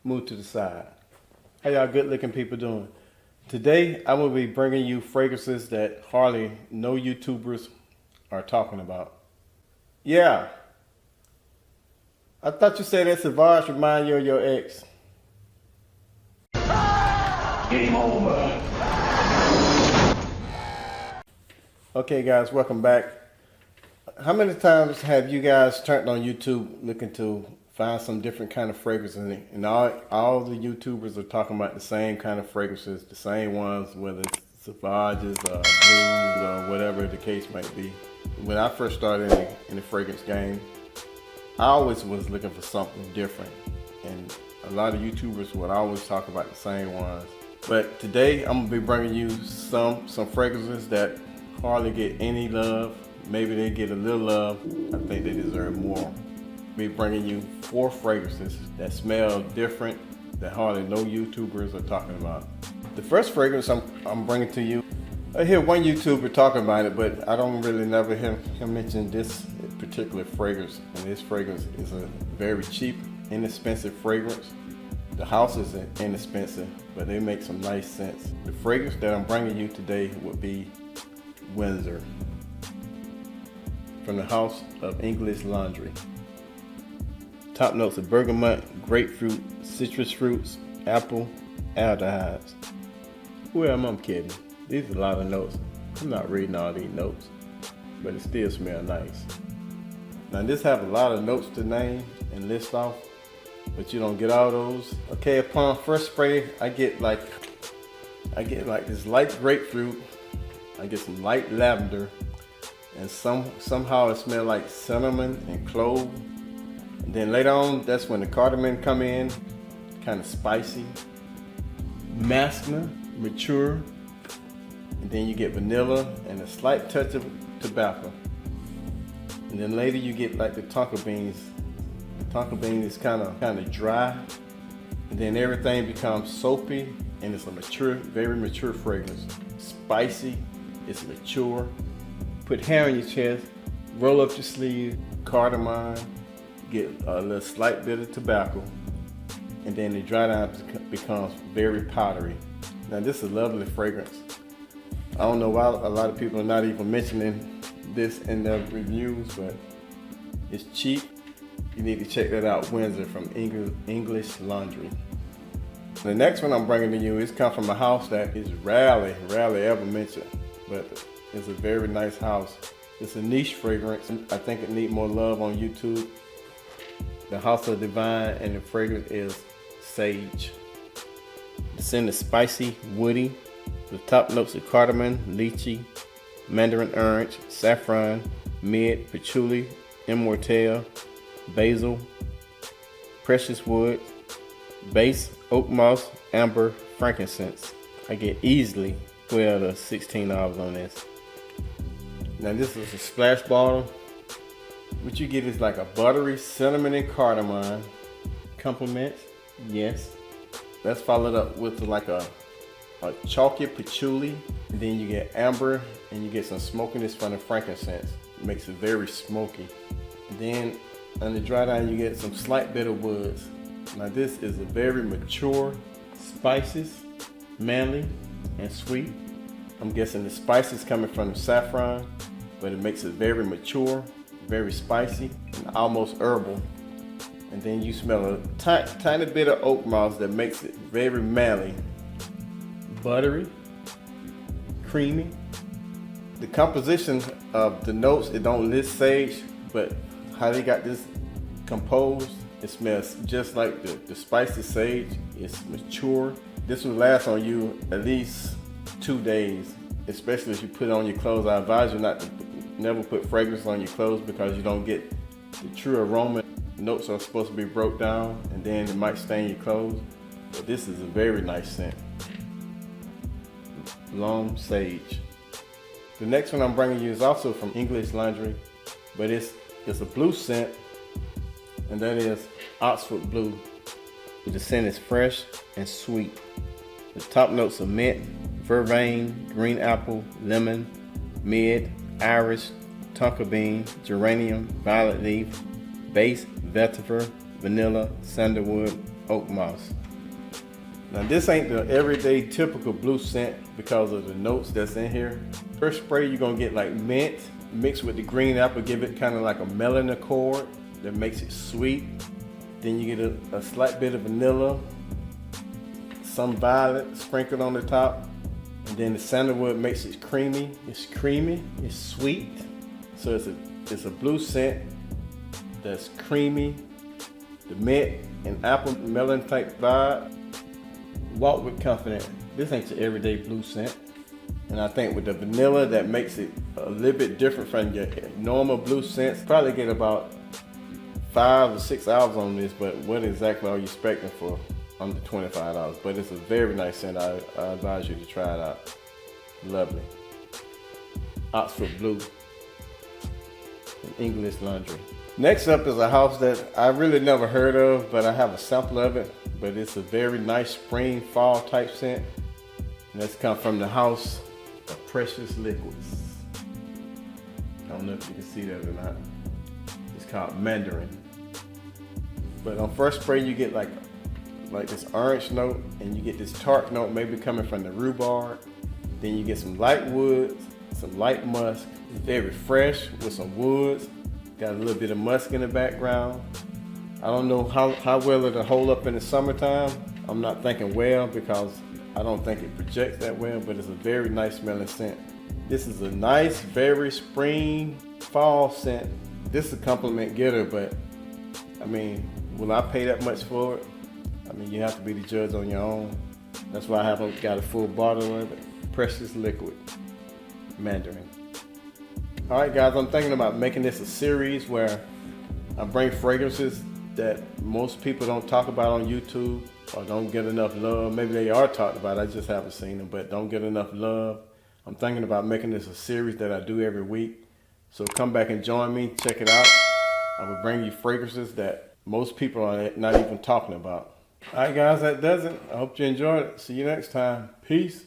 Move to the side. How y'all good looking people doing? Today I will be bringing you fragrances that hardly no YouTubers are talking about. Yeah, I thought you said that Savage remind you of your ex. Game over. Okay guys, welcome back. How many times have you guys turned on YouTube looking to find some different kind of fragrances, and all the YouTubers are talking about the same kind of fragrances, the same ones, whether it's Savages or Blues or whatever the case might be. When I first started in the fragrance game, I always was looking for something different, and a lot of YouTubers would always talk about the same ones. But today I'm gonna be bringing you some fragrances that hardly get any love. Maybe they get a little love. I think they deserve more. Be bringing you 4 fragrances that smell different that hardly no YouTubers are talking about. The first fragrance I'm bringing to you, I hear one YouTuber talking about it, but I don't really never hear him mention this particular fragrance. And this fragrance is a very cheap, inexpensive fragrance. The house is inexpensive, but they make some nice scents. The fragrance that I'm bringing you today would be Windsor, from the house of English Laundry. Top notes of bergamot, grapefruit, citrus fruits, apple, aldehydes. Well, I'm kidding. These are a lot of notes. I'm not reading all these notes, but it still smells nice. Now this have a lot of notes to name and list off, but you don't get all those. Okay, upon first spray, I get like this light grapefruit. I get some light lavender, and somehow it smells like cinnamon and clove. And then later on, that's when the cardamom come in, kind of spicy, masculine, mature, and then you get vanilla and a slight touch of tobacco. And then later you get like the tonka beans. The tonka bean is kind of dry, and then everything becomes soapy, and it's a mature, very mature fragrance. Spicy, it's mature. Put hair on your chest, roll up your sleeve, cardamom, get a little slight bit of tobacco, and then the dry down becomes very powdery. Now this is a lovely fragrance. I don't know why a lot of people are not even mentioning this in their reviews, but it's cheap. You need to check that out, Windsor from English Laundry. The next one I'm bringing to you is come from a house that is rarely ever mentioned, but it's a very nice house. It's a niche fragrance. I think it needs more love on YouTube. The House of Divine, and the fragrance is Sage. The scent is spicy, woody. The top notes are cardamom, lychee, mandarin orange, saffron, mid, patchouli, immortelle, basil, precious wood, base, oakmoss, amber, frankincense. I get easily 12 to $16 on this. Now this is a splash bottle. What you get is like a buttery cinnamon and cardamom complement. Yes. Let's follow it up with like a chalky patchouli. And then you get amber, and you get some smokiness from the frankincense. It makes it very smoky. And then on the dry down you get some slight bitter woods. Now this is a very mature spices, manly and sweet. I'm guessing the spices coming from the saffron, but it makes it very mature, very spicy, and almost herbal. And then you smell a tiny bit of oak moss that makes it very manly, buttery, creamy. The composition of the notes, it don't list sage, but how they got this composed, it smells just like the spicy sage. It's mature. This will last on you at least 2 days, especially if you put it on your clothes. I advise you not to never put fragrance on your clothes because you don't get the true aroma. Notes are supposed to be broke down, and then it might stain your clothes. But this is a very nice scent. Long Sage. The next one I'm bringing you is also from English Laundry, but it's a blue scent, and that is Oxford Bleu. The scent is fresh and sweet. The top notes are mint, vervain, green apple, lemon, mid, Irish, tonka bean, geranium, violet leaf, base, vetiver, vanilla, sandalwood, oakmoss. Now this ain't the everyday typical blue scent because of the notes that's in here. First spray you're gonna get like mint mixed with the green apple, give it kind of like a melon accord that makes it sweet. Then you get a slight bit of vanilla, some violet sprinkled on the top, and then the sandalwood makes it creamy. It's creamy, it's sweet. So it's a blue scent that's creamy, the mint and apple melon type vibe. Walk with confidence. This ain't your everyday blue scent. And I think with the vanilla that makes it a little bit different from your normal blue scents. Probably get about 5 or 6 hours on this, but what exactly are you expecting for under $25? But it's a very nice scent. I advise you to try it out. Lovely. Oxford Bleu and English Laundry. Next up is a house that I really never heard of, but I have a sample of it. But it's a very nice spring, fall type scent. And that's come from the house of Precious Liquids. I don't know if you can see that or not. It's called Mandarin. But on first spray you get like this orange note, and you get this tart note maybe coming from the rhubarb. Then you get some light woods, some light musk. It's very fresh with some woods. Got a little bit of musk in the background. I don't know how well it'll hold up in the summertime. I'm not thinking well because I don't think it projects that well, but it's a very nice smelling scent. This is a nice, very spring, fall scent. This is a compliment getter, but I mean, will I pay that much for it? I mean, you have to be the judge on your own. That's why I haven't got a full bottle of it. Precious Liquid, Mandarin. All right, guys, I'm thinking about making this a series where I bring fragrances that most people don't talk about on YouTube or don't get enough love. Maybe they are talked about, I just haven't seen them, but don't get enough love. I'm thinking about making this a series that I do every week. So come back and join me, check it out. I will bring you fragrances that most people are not even talking about. All right, guys, that does it. I hope you enjoyed it. See you next time. Peace.